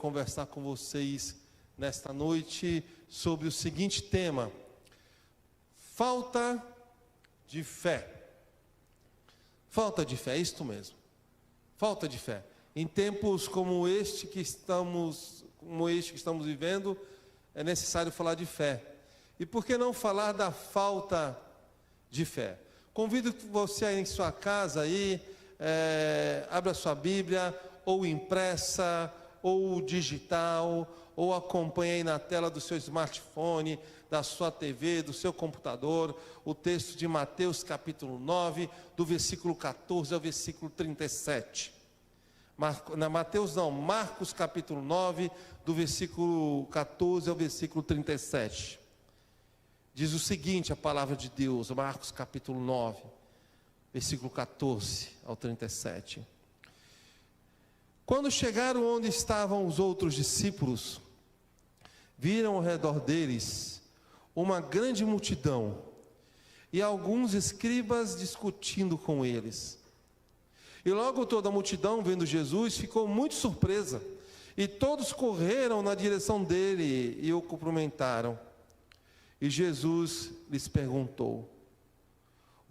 conversar com vocês nesta noite sobre o seguinte tema: falta de fé. Falta de fé, é isto mesmo. Falta de fé. Em tempos como este que estamos vivendo, é necessário falar de fé. E por que não falar da falta de fé? Convido você aí em sua casa aí, abra sua Bíblia, ou impressa, ou digital, ou acompanhe aí na tela do seu smartphone, da sua TV, do seu computador, o texto de Mateus capítulo 9, do versículo 14 ao versículo 37. Marcos capítulo 9, do versículo 14 ao versículo 37. Diz o seguinte a palavra de Deus, Marcos capítulo 9, versículo 14 ao 37. Quando chegaram onde estavam os outros discípulos, viram ao redor deles uma grande multidão e alguns escribas discutindo com eles. E logo toda a multidão, vendo Jesus, ficou muito surpresa, e todos correram na direção dele e o cumprimentaram. E Jesus lhes perguntou: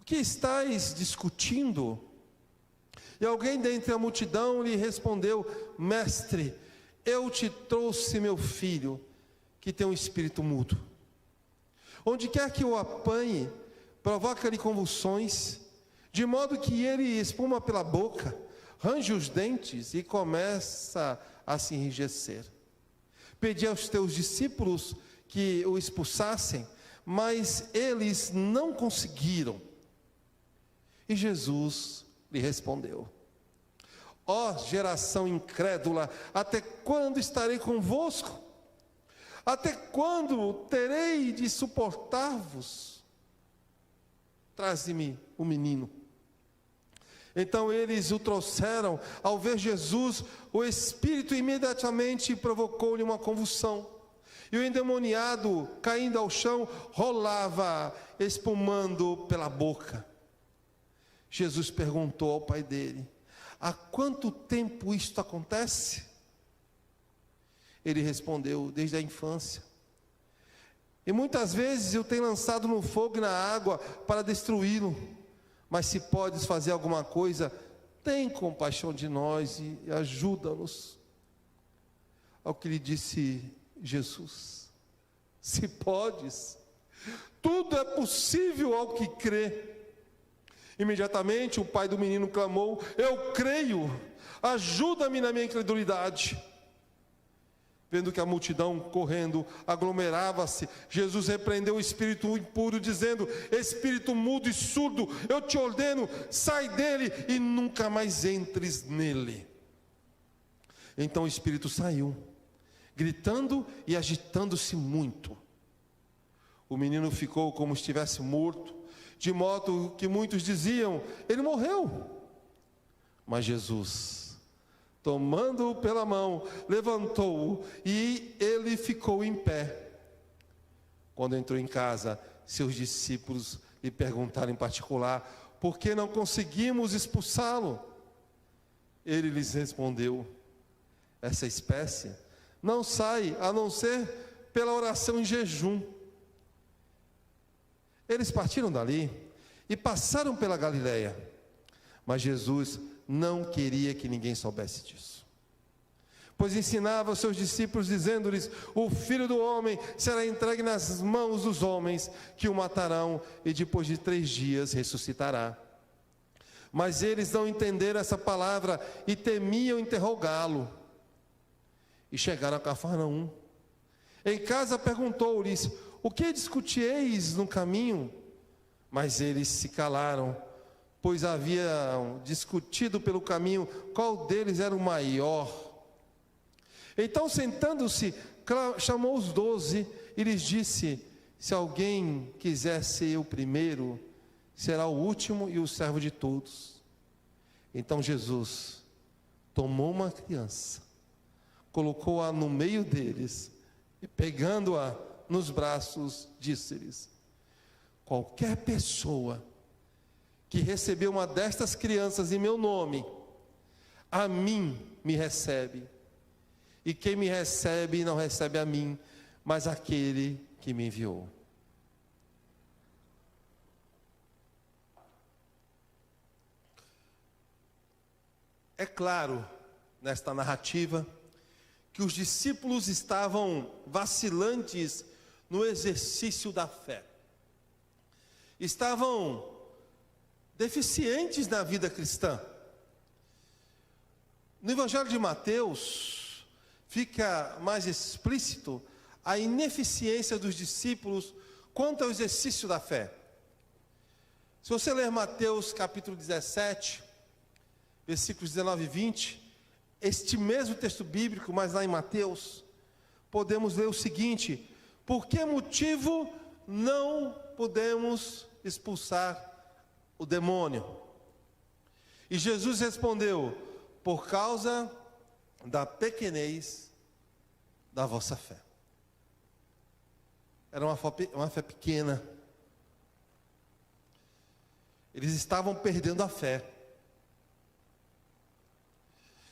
o que estáis discutindo? E alguém dentre a multidão lhe respondeu: Mestre, eu te trouxe meu filho, que tem um espírito mudo. Onde quer que o apanhe, provoca-lhe convulsões, de modo que ele espuma pela boca, range os dentes e começa a se enrijecer. Pedi aos teus discípulos que o expulsassem, mas eles não conseguiram. E Jesus lhe respondeu: ó geração incrédula, até quando estarei convosco? Até quando terei de suportar-vos? Traze-me o menino. Então eles o trouxeram. Ao ver Jesus, o espírito imediatamente provocou-lhe uma convulsão, e o endemoniado, caindo ao chão, rolava, espumando pela boca. Jesus perguntou ao pai dele: há quanto tempo isto acontece? Ele respondeu: desde a infância. E muitas vezes eu tenho lançado no fogo e na água para destruí-lo. Mas se podes fazer alguma coisa, tem compaixão de nós e ajuda-nos. Ao que lhe disse Jesus: se podes, tudo é possível ao que crê. Imediatamente o pai do menino clamou: eu creio, ajuda-me na minha incredulidade. Vendo que a multidão correndo aglomerava-se, Jesus repreendeu o espírito impuro, dizendo: espírito mudo e surdo, eu te ordeno, sai dele e nunca mais entres nele. Então o espírito saiu, gritando e agitando-se muito. O menino ficou como se estivesse morto, de modo que muitos diziam: ele morreu. Mas Jesus, tomando-o pela mão, levantou-o e ele ficou em pé. Quando entrou em casa, seus discípulos lhe perguntaram em particular: por que não conseguimos expulsá-lo? Ele lhes respondeu: essa espécie não sai a não ser pela oração em jejum. Eles partiram dali e passaram pela Galileia, mas Jesus não queria que ninguém soubesse disso, pois ensinava aos seus discípulos, dizendo-lhes: o Filho do Homem será entregue nas mãos dos homens, que o matarão, e depois de 3 dias ressuscitará. Mas eles não entenderam essa palavra e temiam interrogá-lo. E chegaram a Cafarnaum. Em casa perguntou-lhes: o que discutieis no caminho? Mas eles se calaram, pois haviam discutido pelo caminho qual deles era o maior. Então, sentando-se, chamou os 12 e lhes disse: se alguém quiser ser o primeiro, será o último e o servo de todos. Então Jesus tomou uma criança, colocou-a no meio deles e, pegando-a nos braços, disse-lhes: qualquer pessoa que receber uma destas crianças em meu nome, a mim me recebe, E quem me recebe não recebe a mim, mas aquele que me enviou. É claro, nesta narrativa, que os discípulos estavam vacilantes no exercício da fé. Estavam deficientes na vida cristã. No Evangelho de Mateus, fica mais explícito a ineficiência dos discípulos quanto ao exercício da fé. Se você ler Mateus capítulo 17, versículos 19 e 20, este mesmo texto bíblico, mas lá em Mateus, podemos ler o seguinte: por que motivo não podemos expulsar o demônio? E Jesus respondeu: por causa da pequenez da vossa fé. Era uma fé pequena. Eles estavam perdendo a fé.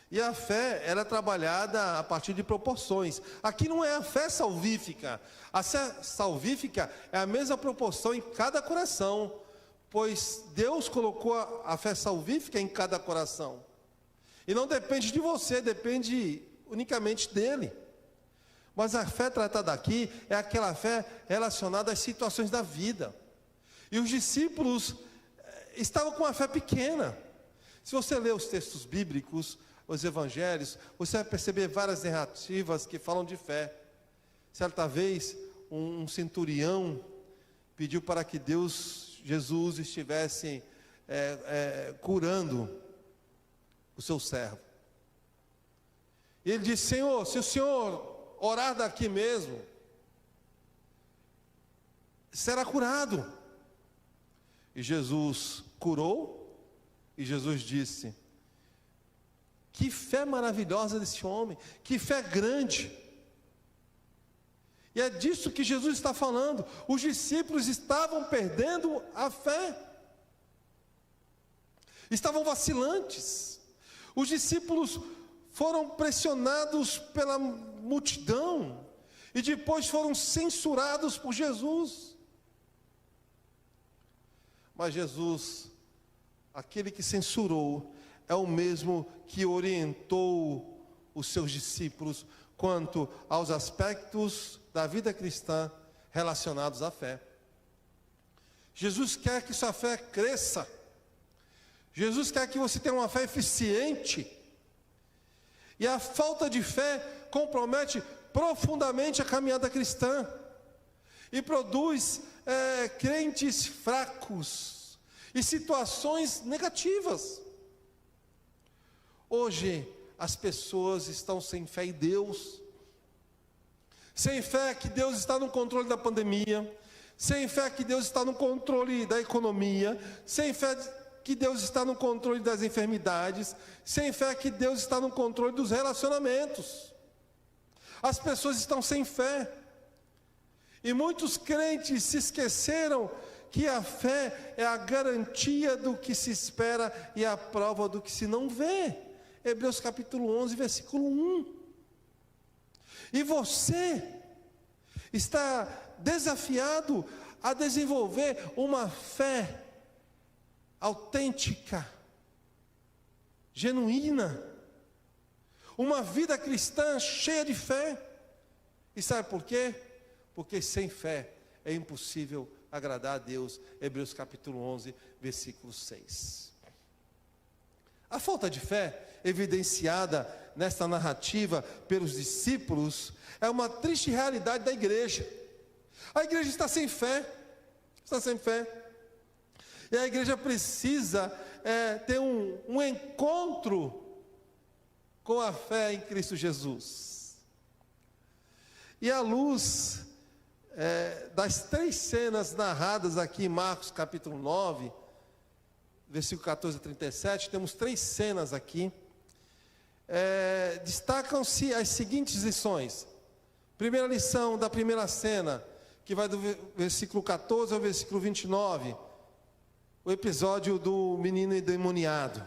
E a fé era trabalhada a partir de proporções. Aqui não é a fé salvífica. A fé salvífica é a mesma proporção em cada coração, pois Deus colocou a fé salvífica em cada coração. E não depende de você, depende unicamente dele. Mas a fé tratada aqui é aquela fé relacionada às situações da vida. E os discípulos estavam com a fé pequena. Se você ler os textos bíblicos, os evangelhos, você vai perceber várias narrativas que falam de fé. Certa vez, um centurião pediu para que Jesus estivesse curando o seu servo. E ele disse: Senhor, se o Senhor orar daqui mesmo, será curado. E Jesus curou, e Jesus disse: que fé maravilhosa desse homem, que fé grande. E é disso que Jesus está falando. Os discípulos estavam perdendo a fé, estavam vacilantes. Os discípulos foram pressionados pela multidão e depois foram censurados por Jesus. Mas Jesus, aquele que censurou, é o mesmo que orientou os seus discípulos quanto aos aspectos da vida cristã relacionados à fé. Jesus quer que sua fé cresça. Jesus quer que você tenha uma fé eficiente. E a falta de fé compromete profundamente a caminhada cristã e produz crentes fracos e situações negativas. Hoje, as pessoas estão sem fé em Deus, sem fé que Deus está no controle da pandemia, sem fé que Deus está no controle da economia, sem fé que Deus está no controle das enfermidades, sem fé que Deus está no controle dos relacionamentos. As pessoas estão sem fé. E muitos crentes se esqueceram que a fé é a garantia do que se espera e a prova do que se não vê. Hebreus capítulo 11, versículo 1. E você está desafiado a desenvolver uma fé autêntica, genuína, uma vida cristã cheia de fé. E sabe por quê? Porque sem fé é impossível agradar a Deus. Hebreus capítulo 11, versículo 6. A falta de fé, evidenciada nesta narrativa pelos discípulos, é uma triste realidade da igreja. A igreja está sem fé, e a igreja precisa ter um encontro com a fé em Cristo Jesus. E à luz das 3 cenas narradas aqui em Marcos capítulo 9, versículo 14 a 37, temos 3 cenas aqui. Destacam-se as seguintes lições. Primeira lição da primeira cena, que vai do versículo 14 ao versículo 29, o episódio do menino endemoniado.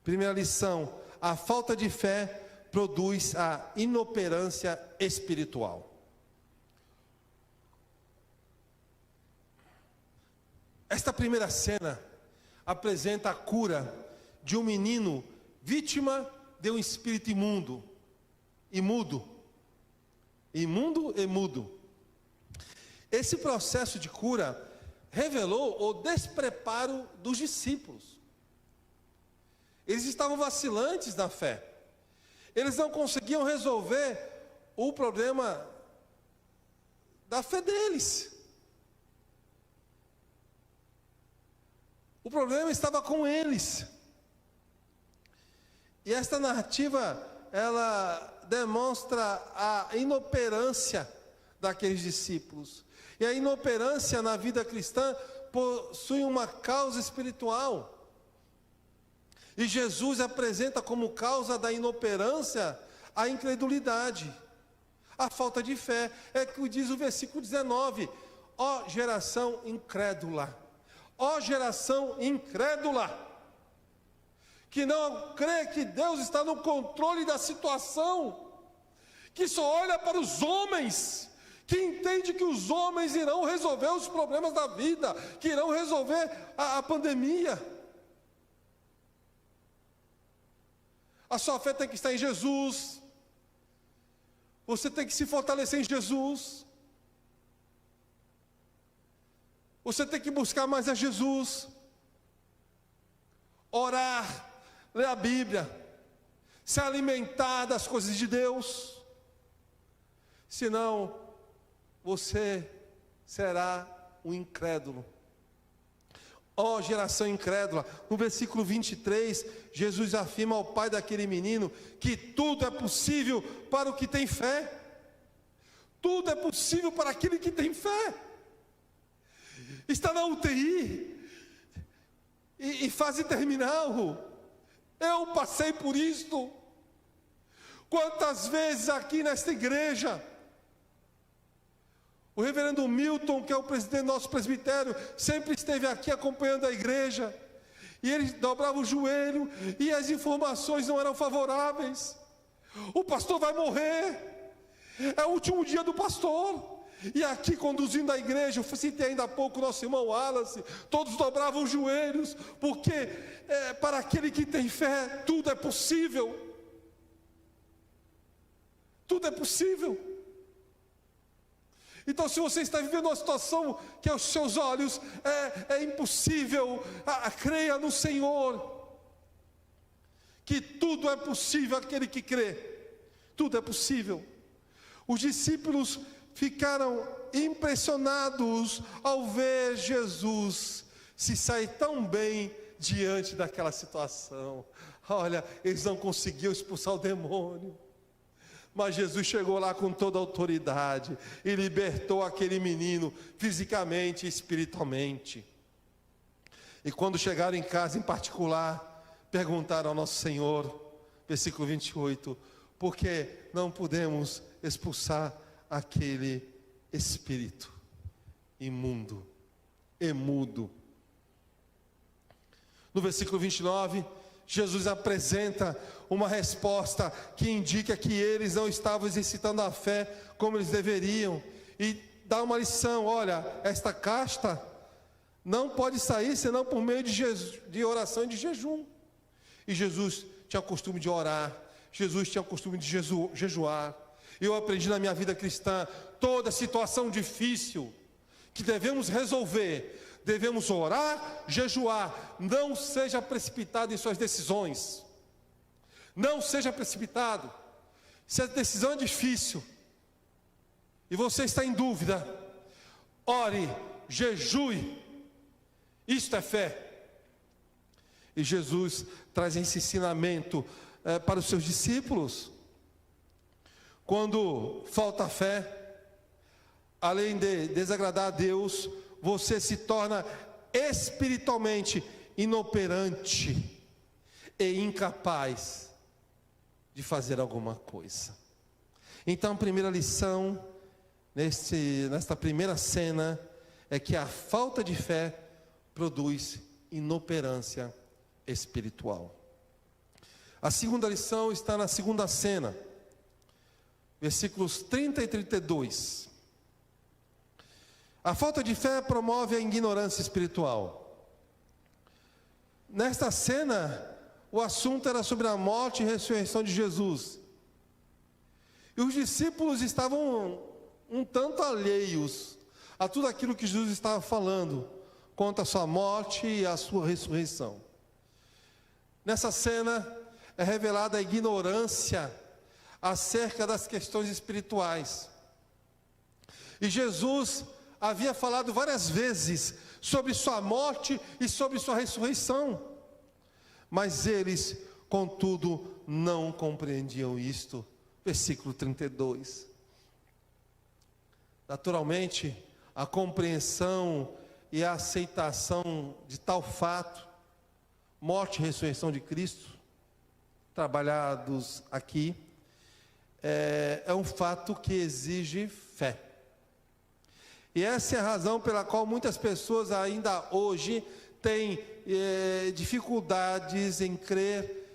Primeira lição: a falta de fé produz a inoperância espiritual. Esta primeira cena apresenta a cura de um menino vítima de um espírito imundo e mudo. Imundo e mudo. Esse processo de cura revelou o despreparo dos discípulos. Eles estavam vacilantes na fé. Eles não conseguiam resolver o problema da fé deles. O problema estava com eles. E esta narrativa, ela demonstra a inoperância daqueles discípulos. E a inoperância na vida cristã possui uma causa espiritual. E Jesus apresenta como causa da inoperância a incredulidade, a falta de fé. É que diz o versículo 19: ó geração incrédula. Ó geração incrédula, que não crê que Deus está no controle da situação, que só olha para os homens, que entende que os homens irão resolver os problemas da vida, que irão resolver a pandemia. A sua fé tem que estar em Jesus, você tem que se fortalecer em Jesus. Você tem que buscar mais a Jesus, orar, ler a Bíblia, se alimentar das coisas de Deus, senão você será um incrédulo. Ó geração incrédula, no versículo 23, Jesus afirma ao pai daquele menino que tudo é possível para o que tem fé. Tudo é possível para aquele que tem fé. Está na UTI, e fase terminal. Eu passei por isto. Quantas vezes aqui nesta igreja, o reverendo Milton, que é o presidente do nosso presbitério, sempre esteve aqui acompanhando a igreja, e ele dobrava o joelho, e as informações não eram favoráveis. O pastor vai morrer, é o último dia do pastor. E aqui conduzindo a igreja, eu citei ainda há pouco o nosso irmão Wallace, todos dobravam os joelhos, porque para aquele que tem fé, tudo é possível. Tudo é possível. Então, se você está vivendo uma situação que aos seus olhos é impossível, creia no Senhor, que tudo é possível aquele que crê. Tudo é possível. Os discípulos ficaram impressionados ao ver Jesus se sair tão bem diante daquela situação. Olha, eles não conseguiam expulsar o demônio, mas Jesus chegou lá com toda a autoridade e libertou aquele menino fisicamente e espiritualmente. E quando chegaram em casa em particular, perguntaram ao nosso Senhor, versículo 28, por que não podemos expulsar aquele espírito imundo e mudo? No versículo 29, Jesus apresenta uma resposta que indica que eles não estavam exercitando a fé como eles deveriam, e dá uma lição: olha, esta casta não pode sair senão por meio de oração e de jejum. E Jesus tinha o costume de orar, Jesus tinha o costume de jejuar. Eu aprendi na minha vida cristã, toda situação difícil que devemos resolver, devemos orar, jejuar. Não seja precipitado em suas decisões. Não seja precipitado. Se a decisão é difícil e você está em dúvida, ore, jejue. Isto é fé. E Jesus traz esse ensinamento para os seus discípulos. Quando falta fé, além de desagradar a Deus, você se torna espiritualmente inoperante e incapaz de fazer alguma coisa. Então, a primeira lição nesta primeira cena é que a falta de fé produz inoperância espiritual. A segunda lição está na segunda cena, versículos 30 e 32. A falta de fé promove a ignorância espiritual. Nesta cena, o assunto era sobre a morte e ressurreição de Jesus. E os discípulos estavam um tanto alheios a tudo aquilo que Jesus estava falando, quanto à sua morte e à sua ressurreição. Nessa cena é revelada a ignorância acerca das questões espirituais. E Jesus havia falado várias vezes sobre sua morte e sobre sua ressurreição. Mas eles, contudo, não compreendiam isto. Versículo 32. Naturalmente, a compreensão e a aceitação de tal fato, morte e ressurreição de Cristo, trabalhados aqui, é um fato que exige fé. E essa é a razão pela qual muitas pessoas ainda hoje têm dificuldades em crer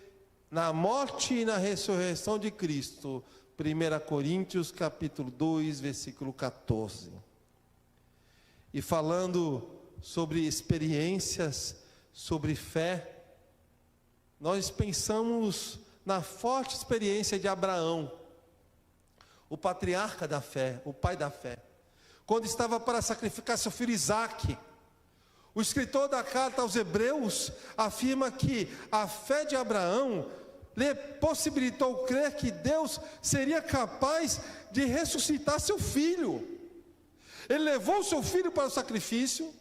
na morte e na ressurreição de Cristo. 1 Coríntios capítulo 2, versículo 14. E falando sobre experiências, sobre fé, nós pensamos na forte experiência de Abraão, o patriarca da fé, o pai da fé, quando estava para sacrificar seu filho Isaque. O escritor da carta aos Hebreus afirma que a fé de Abraão lhe possibilitou crer que Deus seria capaz de ressuscitar seu filho. Ele levou seu filho para o sacrifício,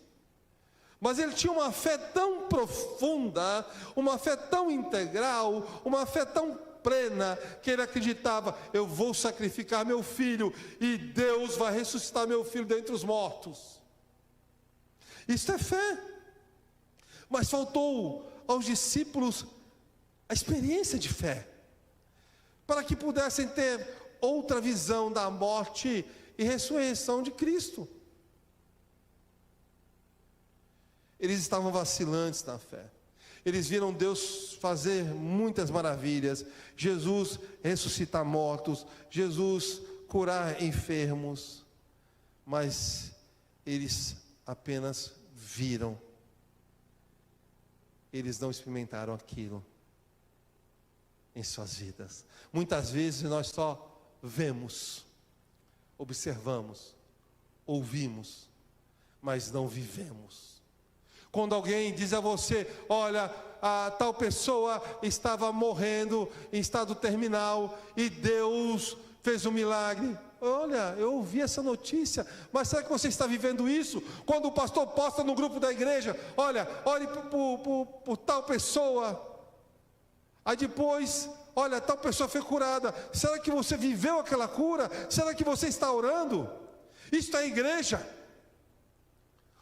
mas ele tinha uma fé tão profunda, uma fé tão integral, uma fé tão plena, que ele acreditava: eu vou sacrificar meu filho e Deus vai ressuscitar meu filho dentre os mortos. Isso é fé. Mas faltou aos discípulos a experiência de fé, para que pudessem ter outra visão da morte e ressurreição de Cristo. Eles estavam vacilantes na fé. Eles viram Deus fazer muitas maravilhas, Jesus ressuscitar mortos, Jesus curar enfermos, mas eles apenas viram, eles não experimentaram aquilo em suas vidas. Muitas vezes nós só vemos, observamos, ouvimos, mas não vivemos. Quando alguém diz a você: olha, a tal pessoa estava morrendo em estado terminal e Deus fez um milagre. Olha, eu ouvi essa notícia, mas será que você está vivendo isso? Quando o pastor posta no grupo da igreja: olha, ore por tal pessoa. Aí depois: olha, tal pessoa foi curada. Será que você viveu aquela cura? Será que você está orando? Isto é igreja.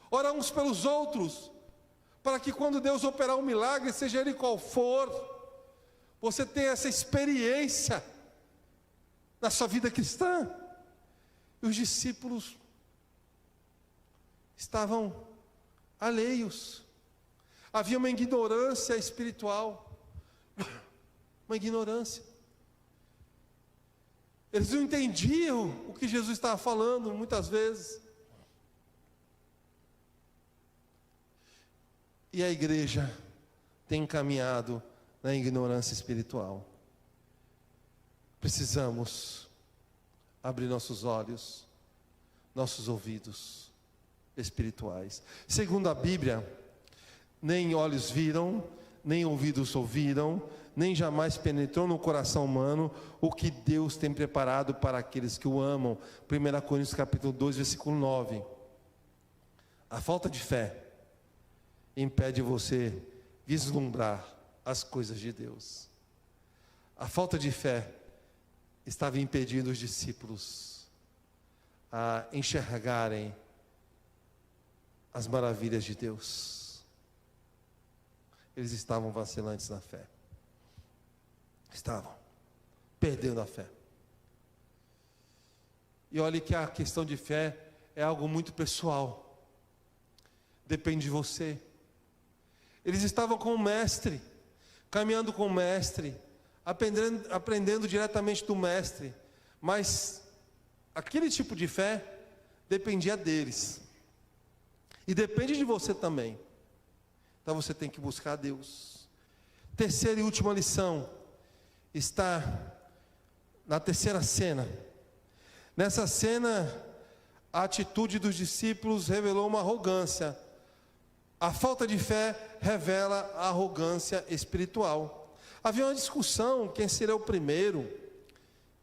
Ora uns pelos outros, para que quando Deus operar um milagre, seja ele qual for, você tenha essa experiência na sua vida cristã. E os discípulos estavam alheios. Havia uma ignorância espiritual, uma ignorância. Eles não entendiam o que Jesus estava falando muitas vezes. E a igreja tem caminhado na ignorância espiritual. Precisamos abrir nossos olhos, nossos ouvidos espirituais. Segundo a Bíblia, nem olhos viram, nem ouvidos ouviram, nem jamais penetrou no coração humano o que Deus tem preparado para aqueles que o amam. 1 Coríntios capítulo 2, versículo 9. A falta de fé impede você vislumbrar as coisas de Deus. A falta de fé estava impedindo os discípulos a enxergarem as maravilhas de Deus. Eles estavam vacilantes na fé. Estavam perdendo a fé. E olhe que a questão de fé é algo muito pessoal. Depende de você. Eles estavam com o mestre, caminhando com o mestre, aprendendo diretamente do mestre, mas aquele tipo de fé dependia deles, e depende de você também. Então você tem que buscar a Deus. Terceira e última lição está na terceira cena. Nessa cena, a atitude dos discípulos revelou uma arrogância. A falta de fé revela a arrogância espiritual. Havia uma discussão, quem seria o primeiro,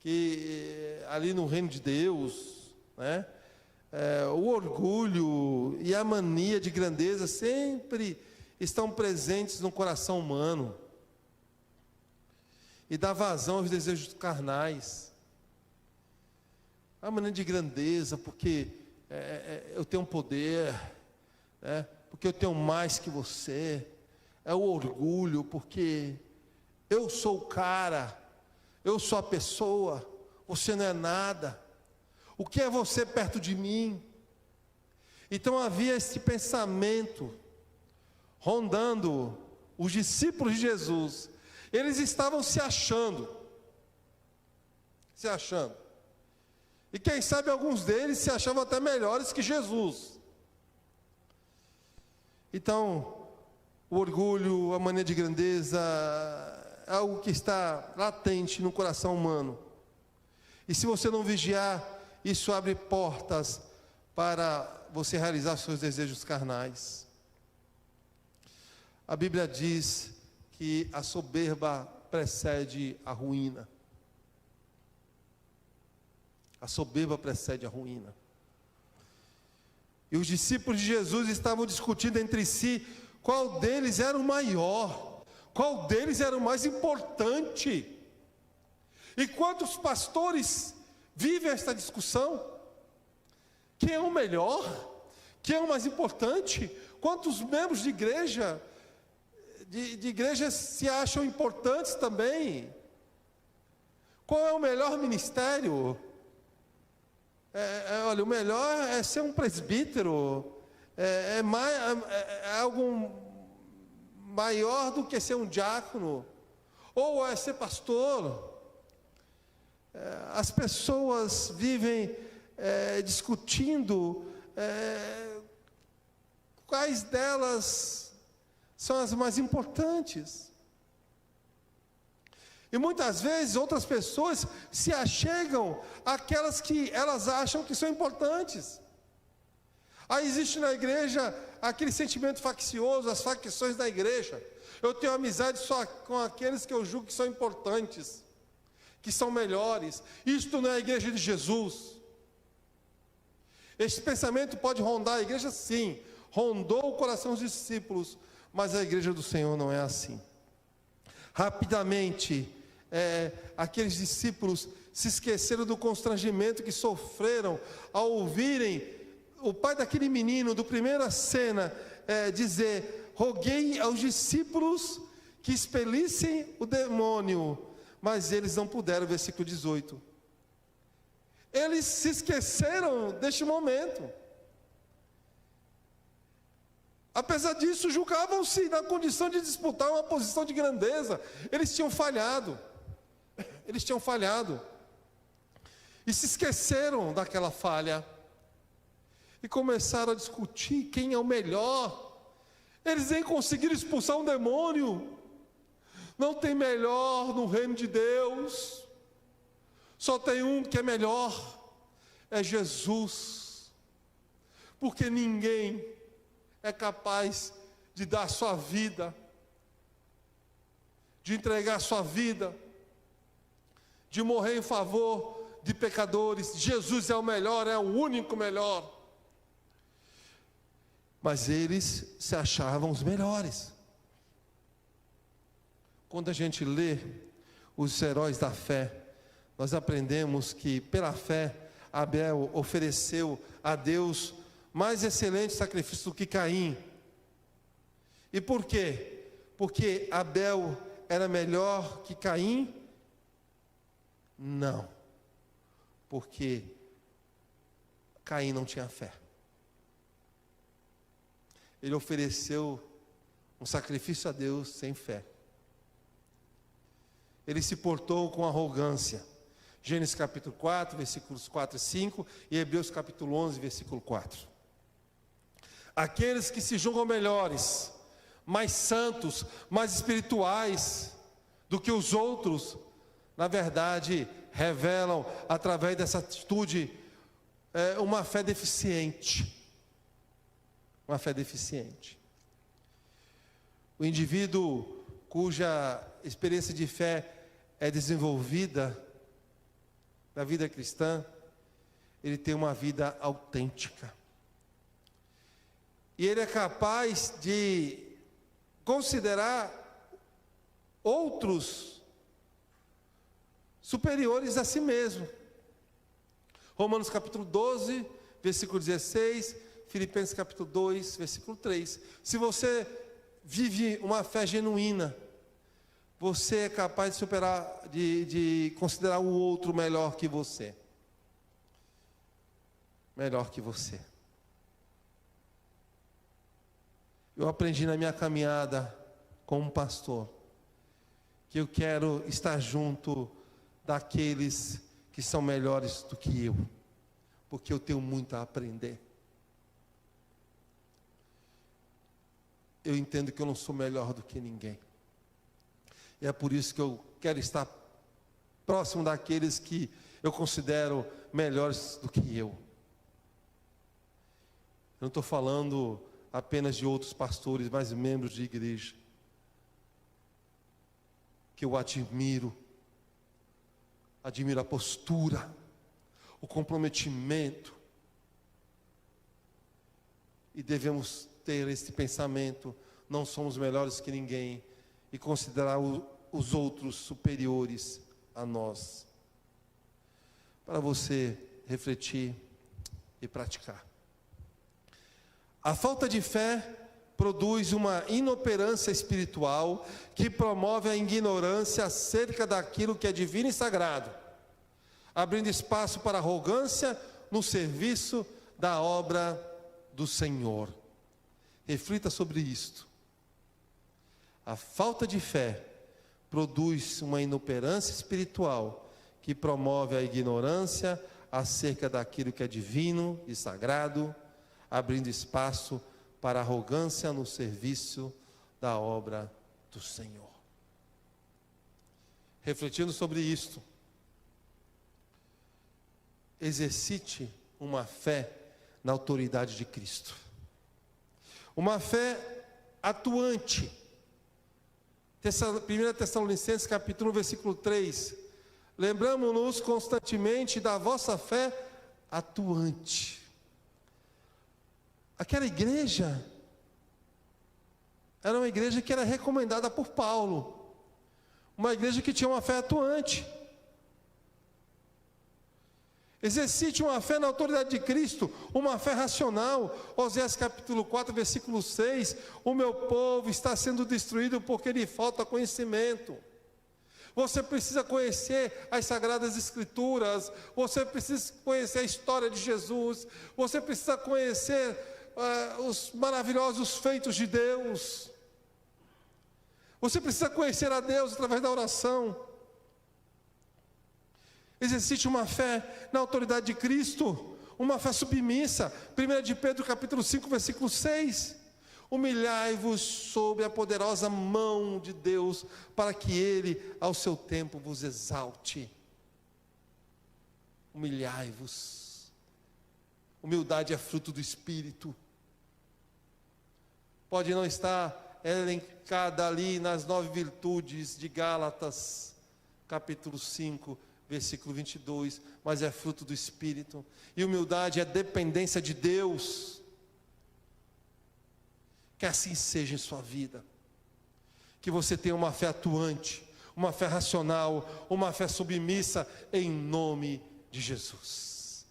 que ali no reino de Deus, né? O orgulho e a mania de grandeza sempre estão presentes no coração humano, e dá vazão aos desejos carnais. A mania de grandeza, porque eu tenho poder, né? Porque eu tenho mais que você. É o orgulho, porque eu sou o cara, eu sou a pessoa, você não é nada. O que é você perto de mim? Então havia esse pensamento rondando os discípulos de Jesus. Eles estavam se achando. E quem sabe alguns deles se achavam até melhores que Jesus. Então, o orgulho, a mania de grandeza, é algo que está latente no coração humano. E se você não vigiar, isso abre portas para você realizar seus desejos carnais. A Bíblia diz que a soberba precede a ruína. A soberba precede a ruína. E os discípulos de Jesus estavam discutindo entre si qual deles era o maior, qual deles era o mais importante. E quantos pastores vivem esta discussão? Quem é o melhor? Quem é o mais importante? Quantos membros de igreja, de igrejas se acham importantes também? Qual é o melhor ministério? Olha, o melhor é ser um presbítero, é algo maior do que ser um diácono, ou é ser pastor. As pessoas vivem discutindo quais delas são as mais importantes. E muitas vezes outras pessoas se achegam àquelas que elas acham que são importantes. Aí existe na igreja aquele sentimento faccioso, as facções da igreja. Eu tenho amizade só com aqueles que eu julgo que são importantes, que são melhores. Isto não é a igreja de Jesus. Este pensamento pode rondar a igreja, sim. Rondou o coração dos discípulos, mas a igreja do Senhor não é assim. Rapidamente, aqueles discípulos se esqueceram do constrangimento que sofreram ao ouvirem o pai daquele menino, do primeira cena, dizer: roguei aos discípulos que expelissem o demônio, mas eles não puderam. Versículo 18. Eles se esqueceram deste momento. Apesar disso, julgavam-se na condição de disputar uma posição de grandeza. Eles tinham falhado. E se esqueceram daquela falha. E começaram a discutir quem é o melhor. Eles nem conseguiram expulsar um demônio. Não tem melhor no reino de Deus. Só tem um que é melhor. É Jesus. Porque ninguém é capaz de dar sua vida, de entregar sua vida, de morrer em favor de pecadores. Jesus é o melhor, é o único melhor. Mas eles se achavam os melhores. Quando a gente lê os heróis da fé, nós aprendemos que pela fé Abel ofereceu a Deus mais excelente sacrifício do que Caim. E por quê? Porque Abel era melhor que Caim? Não. Porque Caim não tinha fé. Ele ofereceu um sacrifício a Deus sem fé. ele se portou com arrogância. Gênesis capítulo 4, versículos 4 e 5, e Hebreus capítulo 11, versículo 4. Aqueles que se julgam melhores, mais santos, mais espirituais do que os outros, na verdade, revelam, através dessa atitude, uma fé deficiente. Uma fé deficiente. O indivíduo cuja experiência de fé é desenvolvida na vida cristã, ele tem uma vida autêntica. E ele é capaz de considerar outros superiores a si mesmo. Romanos capítulo 12, versículo 16, Filipenses capítulo 2, versículo 3. Se você vive uma fé genuína, você é capaz de superar, de considerar o outro melhor que você. Melhor que você. Eu aprendi na minha caminhada como pastor que eu quero estar junto daqueles que são melhores do que eu, porque eu tenho muito a aprender. Eu entendo que eu não sou melhor do que ninguém. E é por isso que eu quero estar próximo daqueles que eu considero melhores do que eu. Eu não estou falando apenas de outros pastores, mas membros de igreja, que eu admiro a postura, o comprometimento, e devemos ter esse pensamento: não somos melhores que ninguém, e considerar os outros superiores a nós, para você refletir e praticar. A falta de fé produz uma inoperância espiritual que promove a ignorância acerca daquilo que é divino e sagrado, abrindo espaço para arrogância no serviço da obra do Senhor. Reflita sobre isto. A falta de fé produz uma inoperância espiritual que promove a ignorância acerca daquilo que é divino e sagrado, abrindo espaço para arrogância no serviço da obra do Senhor. Refletindo sobre isto, exercite uma fé na autoridade de Cristo. Uma fé atuante. 1 Tessalonicenses capítulo 1, versículo 3. Lembramos-nos constantemente da vossa fé atuante. Aquela igreja era uma igreja que era recomendada por Paulo, uma igreja que tinha uma fé atuante. Exercite uma fé na autoridade de Cristo, uma fé racional. Oséias capítulo 4, versículo 6, o meu povo está sendo destruído porque lhe falta conhecimento. Você precisa conhecer as Sagradas Escrituras, você precisa conhecer a história de Jesus, você precisa conhecer os maravilhosos feitos de Deus. Você precisa conhecer a Deus através da oração. Exercite uma fé na autoridade de Cristo, uma fé submissa. 1 de Pedro capítulo 5, versículo 6. Humilhai-vos sob a poderosa mão de Deus, para que Ele, ao seu tempo, vos exalte. Humilhai-vos. Humildade é fruto do Espírito. Pode não estar elencada ali nas 9 virtudes de Gálatas, capítulo 5, versículo 22, mas é fruto do Espírito. E humildade é dependência de Deus. Que assim seja em sua vida. Que você tenha uma fé atuante, uma fé racional, uma fé submissa, em nome de Jesus.